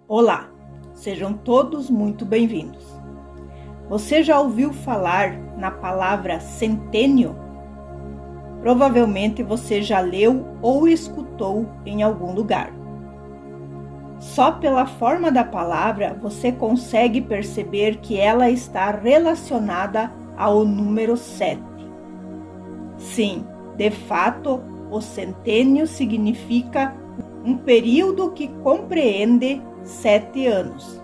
Olá, sejam todos muito bem-vindos. Você já ouviu falar na palavra centênio? Provavelmente você já leu ou escutou em algum lugar. Só pela forma da palavra você consegue perceber que ela está relacionada ao número 7. Sim, de fato, o centênio significa um período que compreende 7 anos.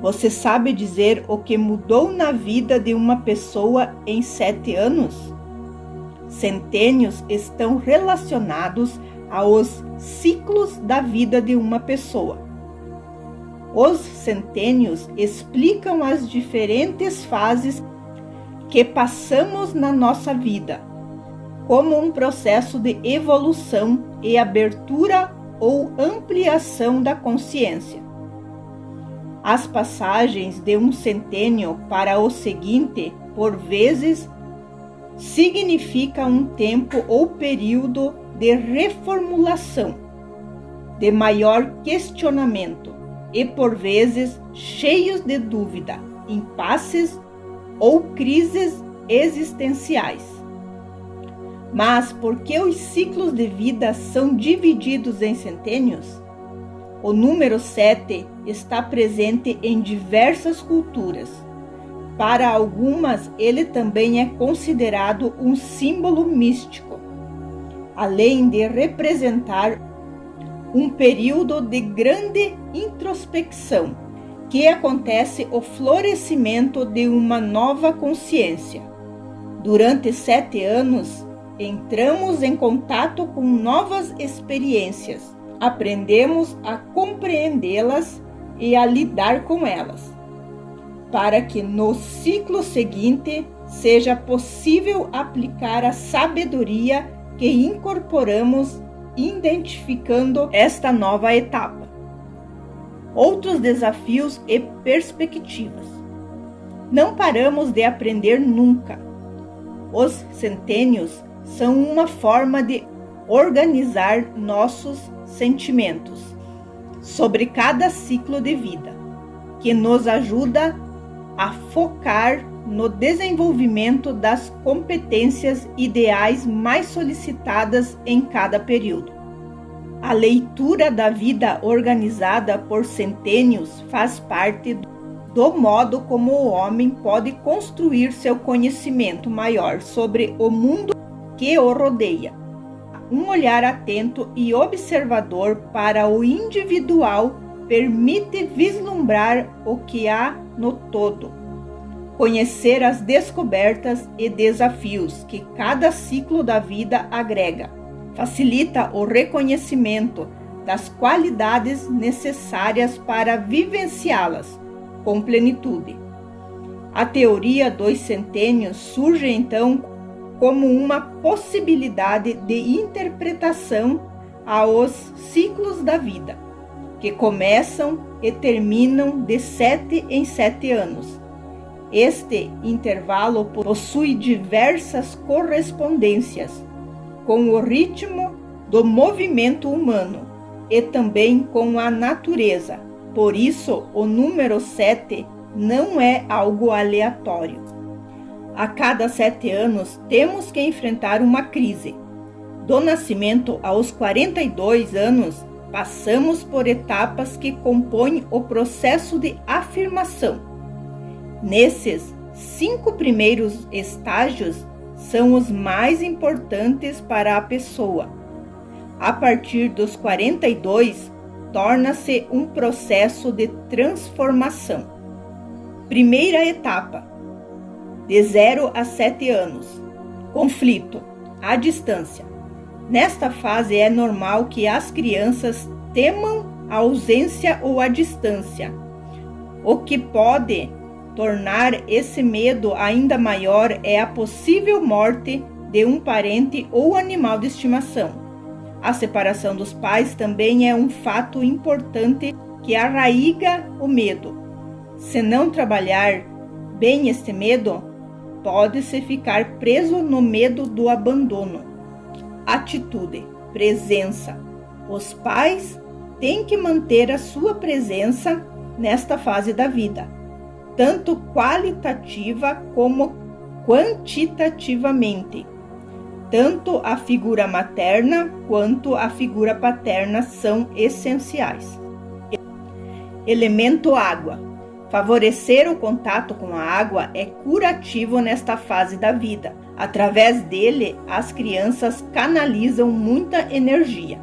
Você sabe dizer o que mudou na vida de uma pessoa em 7 anos? Centênios estão relacionados aos ciclos da vida de uma pessoa. Os centênios explicam as diferentes fases que passamos na nossa vida, como um processo de evolução e abertura ou ampliação da consciência. As passagens de um centênio para o seguinte, por vezes, significa um tempo ou período de reformulação, de maior questionamento e, por vezes, cheios de dúvida, impasses ou crises existenciais. Mas por que os ciclos de vida são divididos em centênios? O número 7 está presente em diversas culturas. Para algumas, ele também é considerado um símbolo místico, além de representar um período de grande introspecção, que acontece o florescimento de uma nova consciência. Durante 7 anos, entramos em contato com novas experiências. Aprendemos a compreendê-las e a lidar com elas, para que no ciclo seguinte seja possível aplicar a sabedoria que incorporamos identificando esta nova etapa. Outros desafios e perspectivas. Não paramos de aprender nunca. Os centênios são uma forma de organizar nossos sentimentos sobre cada ciclo de vida, que nos ajuda a focar no desenvolvimento das competências ideais mais solicitadas em cada período. A leitura da vida organizada por centênios faz parte do modo como o homem pode construir seu conhecimento maior sobre o mundo que o rodeia. Um olhar atento e observador para o individual permite vislumbrar o que há no todo, conhecer as descobertas e desafios que cada ciclo da vida agrega, facilita o reconhecimento das qualidades necessárias para vivenciá-las com plenitude. A teoria dos centênios surge então como uma possibilidade de interpretação aos ciclos da vida, que começam e terminam de 7 em 7 anos. Este intervalo possui diversas correspondências com o ritmo do movimento humano e também com a natureza. Por isso, o número 7 não é algo aleatório. A cada 7 anos, temos que enfrentar uma crise. Do nascimento aos 42 anos, passamos por etapas que compõem o processo de afirmação. Nesses 5 primeiros estágios são os mais importantes para a pessoa. A partir dos 42, torna-se um processo de transformação. Primeira etapa. De 0 a 7 anos. Conflito. À distância. Nesta fase é normal que as crianças temam a ausência ou a distância, o que pode tornar esse medo ainda maior é a possível morte de um parente ou animal de estimação. A separação dos pais também é um fato importante que arraiga o medo. Se não trabalhar bem este medo, pode-se ficar preso no medo do abandono. Atitude, presença. Os pais tem que manter a sua presença nesta fase da vida, tanto qualitativa como quantitativamente. Tanto a figura materna quanto a figura paterna são essenciais. Elemento água. Favorecer o contato com a água é curativo nesta fase da vida. Através dele, as crianças canalizam muita energia.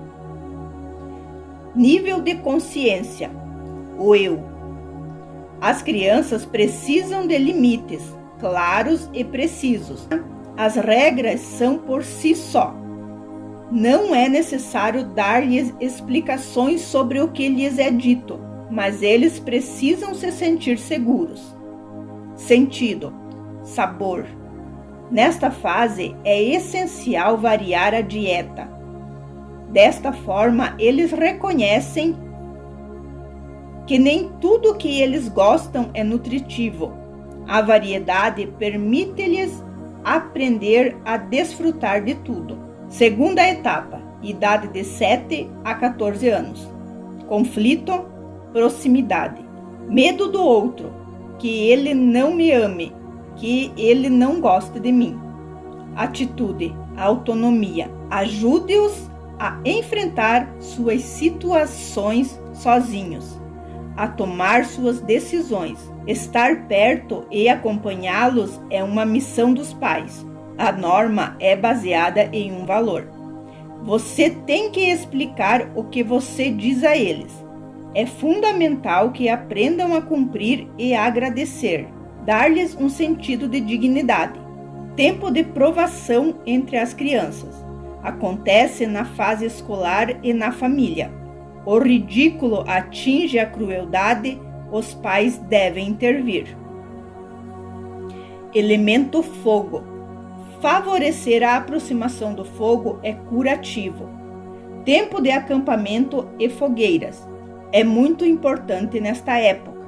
Nível de consciência. O eu. As crianças precisam de limites claros e precisos. As regras são por si só. Não é necessário dar-lhes explicações sobre o que lhes é dito, mas eles precisam se sentir seguros. Sentido, sabor. Nesta fase, é essencial variar a dieta. Desta forma, eles reconhecem que nem tudo que eles gostam é nutritivo. A variedade permite-lhes aprender a desfrutar de tudo. Segunda etapa, idade de 7 a 14 anos. Conflito, proximidade. Medo do outro, que ele não me ame, que ele não goste de mim. Atitude, autonomia. Ajude-os a enfrentar suas situações sozinhos, a tomar suas decisões. Estar perto e acompanhá-los é uma missão dos pais. A norma é baseada em um valor. Você tem que explicar o que você diz a eles. É fundamental que aprendam a cumprir e a agradecer. Dar-lhes um sentido de dignidade. Tempo de provação entre as crianças. Acontece na fase escolar e na família. O ridículo atinge a crueldade. Os pais devem intervir. Elemento fogo. Favorecer a aproximação do fogo é curativo. Tempo de acampamento e fogueiras. É muito importante nesta época.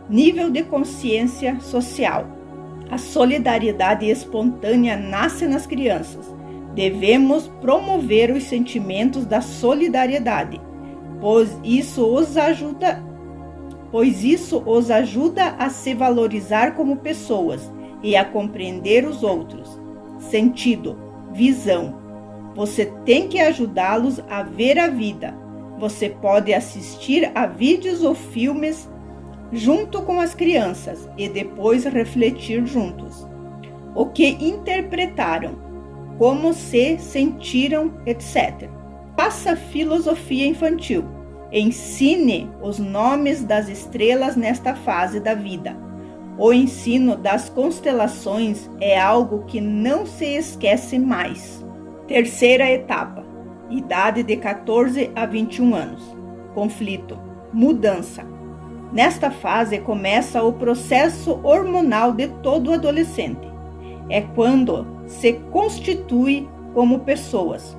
Nível de consciência social. A solidariedade espontânea nasce nas crianças. Devemos promover os sentimentos da solidariedade, pois isso os ajuda a se valorizar como pessoas e a compreender os outros. Sentido, visão. Você tem que ajudá-los a ver a vida. Você pode assistir a vídeos ou filmes junto com as crianças e depois refletir juntos. O que interpretaram, como se sentiram, etc. Faça filosofia infantil. Ensine os nomes das estrelas nesta fase da vida. O ensino das constelações é algo que não se esquece mais. Terceira etapa, idade de 14 a 21 anos. Conflito, mudança. Nesta fase começa o processo hormonal de todo adolescente. É quando se constitui como pessoas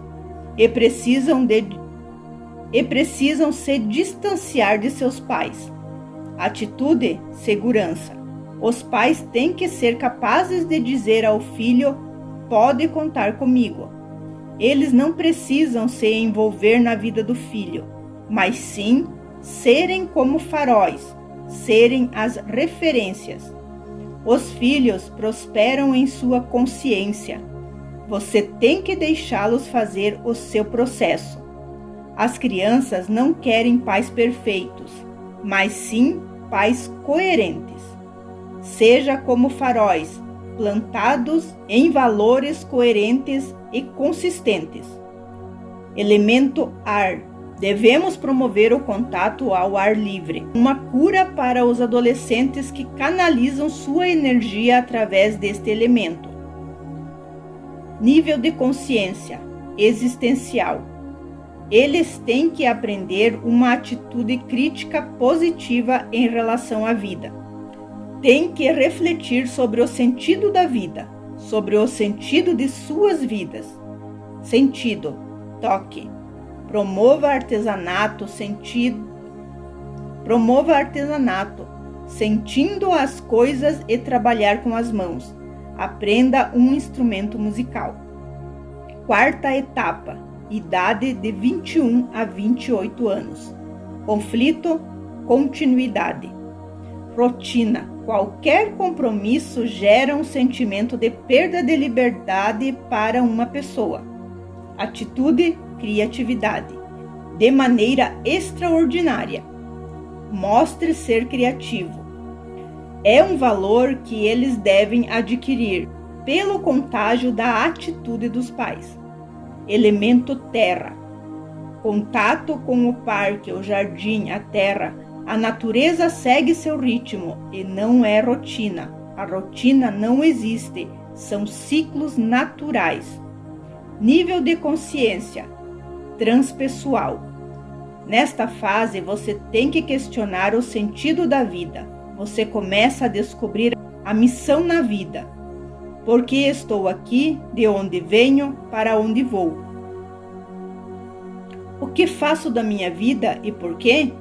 e precisam se distanciar de seus pais. Atitude, segurança. Os pais têm que ser capazes de dizer ao filho: pode contar comigo. Eles não precisam se envolver na vida do filho, mas sim serem como faróis, serem as referências. Os filhos prosperam em sua consciência. Você tem que deixá-los fazer o seu processo. As crianças não querem pais perfeitos, mas sim pais coerentes. Seja como faróis, plantados em valores coerentes e consistentes. Elemento ar. Devemos promover o contato ao ar livre, uma cura para os adolescentes que canalizam sua energia através deste elemento. Nível de consciência existencial. Eles têm que aprender uma atitude crítica positiva em relação à vida. Têm que refletir sobre o sentido da vida, sobre o sentido de suas vidas. Sentido, toque. Promova artesanato, sentindo as coisas e trabalhar com as mãos. Aprenda um instrumento musical. Quarta etapa, idade de 21 a 28 anos. Conflito, continuidade. Rotina. Qualquer compromisso gera um sentimento de perda de liberdade para uma pessoa. Atitude, criatividade. De maneira extraordinária. Mostre ser criativo. É um valor que eles devem adquirir pelo contágio da atitude dos pais. Elemento terra. Contato com o parque, o jardim, a terra. A natureza segue seu ritmo e não é rotina. A rotina não existe, são ciclos naturais. Nível de consciência, transpessoal. Nesta fase, você tem que questionar o sentido da vida. Você começa a descobrir a missão na vida. Por que estou aqui? De onde venho? Para onde vou? O que faço da minha vida e por quê?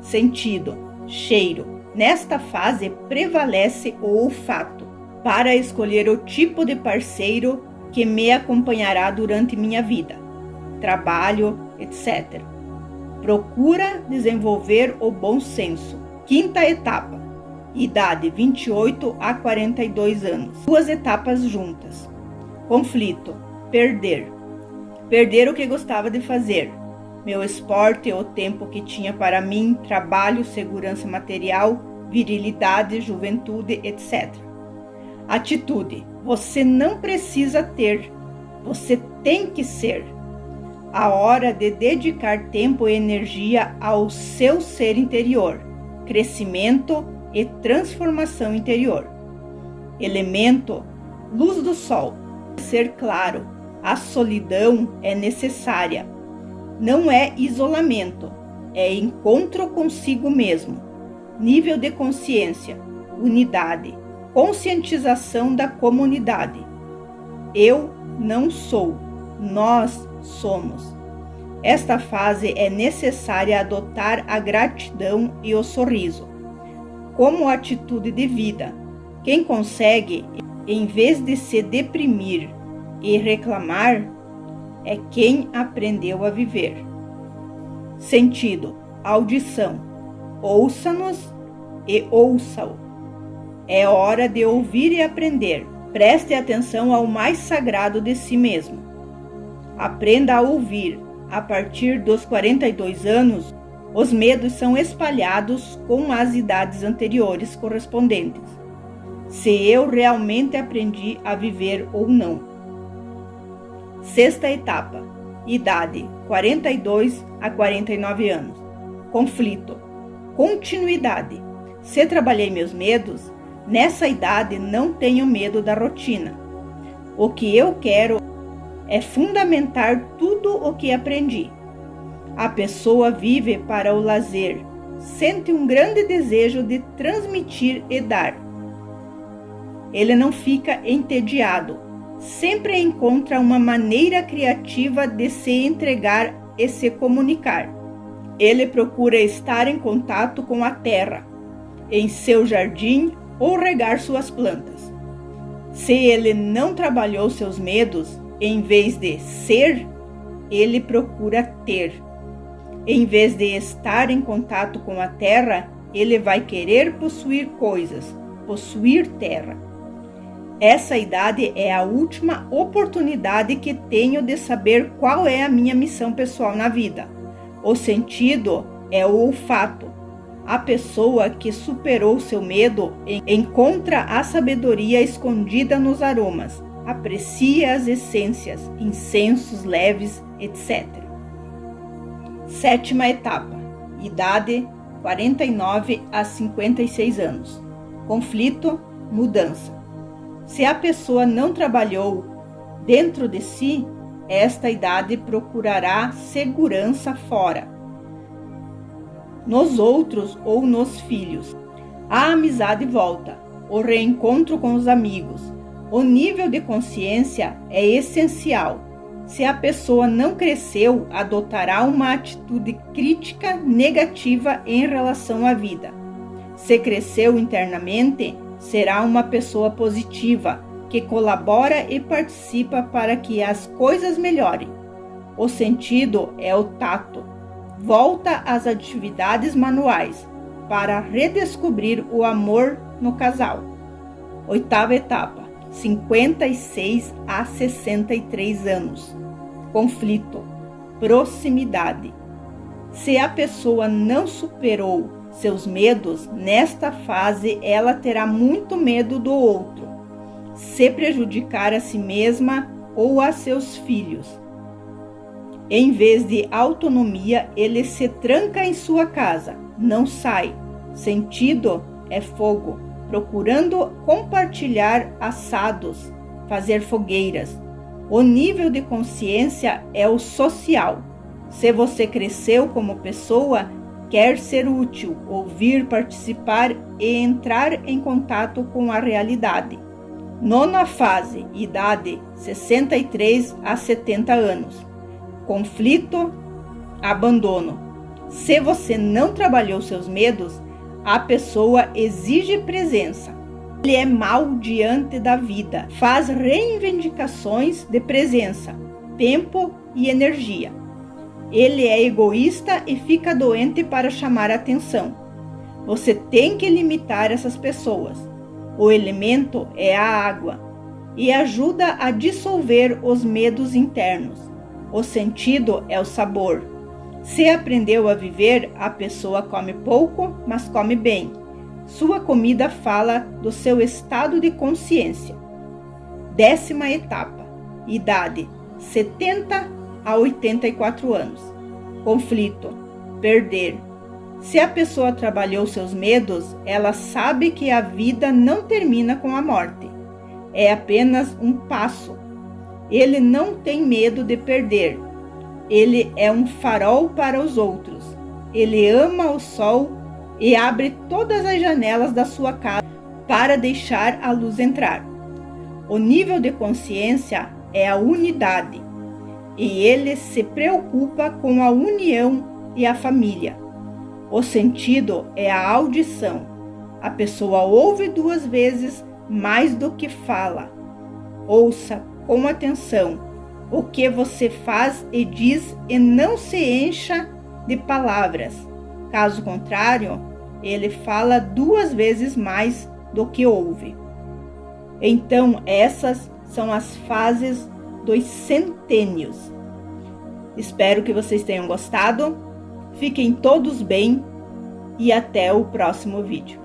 Sentido, cheiro. Nesta fase prevalece o olfato para escolher o tipo de parceiro que me acompanhará durante minha vida, trabalho, etc. Procura desenvolver o bom senso. Quinta etapa, idade 28 a 42 anos. 2 etapas juntas. Conflito, perder. Perder o que gostava de fazer. Meu esporte, o tempo que tinha para mim, trabalho, segurança material, virilidade, juventude, etc. Atitude. Você não precisa ter, você tem que ser. A hora de dedicar tempo e energia ao seu ser interior, crescimento e transformação interior. Elemento, luz do sol. Ser claro, a solidão é necessária. Não é isolamento, é encontro consigo mesmo. Nível de consciência, unidade, conscientização da comunidade. Eu não sou, nós somos. Esta fase é necessária adotar a gratidão e o sorriso como atitude de vida. Quem consegue, em vez de se deprimir e reclamar, é quem aprendeu a viver. Sentido, audição. Ouça-nos e ouça-o. É hora de ouvir e aprender. Preste atenção ao mais sagrado de si mesmo. Aprenda a ouvir. A partir dos 42 anos, os medos são espalhados com as idades anteriores correspondentes. Se eu realmente aprendi a viver ou não. Sexta etapa, idade 42 a 49 anos. Conflito, continuidade. Se trabalhei meus medos, nessa idade não tenho medo da rotina. O que eu quero é fundamentar tudo o que aprendi. A pessoa vive para o lazer, sente um grande desejo de transmitir e dar. Ele não fica entediado, sempre encontra uma maneira criativa de se entregar e se comunicar. Ele procura estar em contato com a terra, em seu jardim ou regar suas plantas. Se ele não trabalhou seus medos, em vez de ser, ele procura ter. Em vez de estar em contato com a terra, ele vai querer possuir coisas, possuir terra. Essa idade é a última oportunidade que tenho de saber qual é a minha missão pessoal na vida. O sentido é o olfato. A pessoa que superou seu medo encontra a sabedoria escondida nos aromas, aprecia as essências, incensos leves, etc. Sétima etapa, idade 49 a 56 anos. Conflito, mudança. Se a pessoa não trabalhou dentro de si, esta idade procurará segurança fora, nos outros ou nos filhos. A amizade volta, o reencontro com os amigos. O nível de consciência é essencial. Se a pessoa não cresceu, adotará uma atitude crítica negativa em relação à vida. Se cresceu internamente, será uma pessoa positiva, que colabora e participa para que as coisas melhorem. O sentido é o tato. Volta às atividades manuais para redescobrir o amor no casal. Oitava etapa, 56 a 63 anos. Conflito, proximidade. Se a pessoa não superou seus medos, nesta fase ela terá muito medo do outro, se prejudicar a si mesma ou a seus filhos. Em vez de autonomia, ele se tranca em sua casa, não sai. Sentido é fogo, procurando compartilhar assados, fazer fogueiras. O nível de consciência é o social. Se você cresceu como pessoa, quer ser útil, ouvir, participar e entrar em contato com a realidade. Nona fase, idade 63 a 70 anos. Conflito, abandono. Se você não trabalhou seus medos, a pessoa exige presença. Ele é mau diante da vida, faz reivindicações de presença, tempo e energia. Ele é egoísta e fica doente para chamar atenção. Você tem que limitar essas pessoas. O elemento é a água e ajuda a dissolver os medos internos. O sentido é o sabor. Se aprendeu a viver, a pessoa come pouco, mas come bem. Sua comida fala do seu estado de consciência. 10ª etapa, idade 70 a 84 anos. Conflito, perder. Se a pessoa trabalhou seus medos, ela sabe que a vida não termina com a morte. É apenas um passo. Ele não tem medo de perder. Ele é um farol para os outros. Ele ama o sol e abre todas as janelas da sua casa para deixar a luz entrar. O nível de consciência é a unidade, e ele se preocupa com a união e a família. O sentido é a audição. A pessoa ouve 2 vezes mais do que fala. Ouça com atenção o que você faz e diz e não se encha de palavras. Caso contrário, ele fala 2 vezes mais do que ouve. Então, essas são as fases dos centênios. Espero que vocês tenham gostado. Fiquem todos bem e até o próximo vídeo.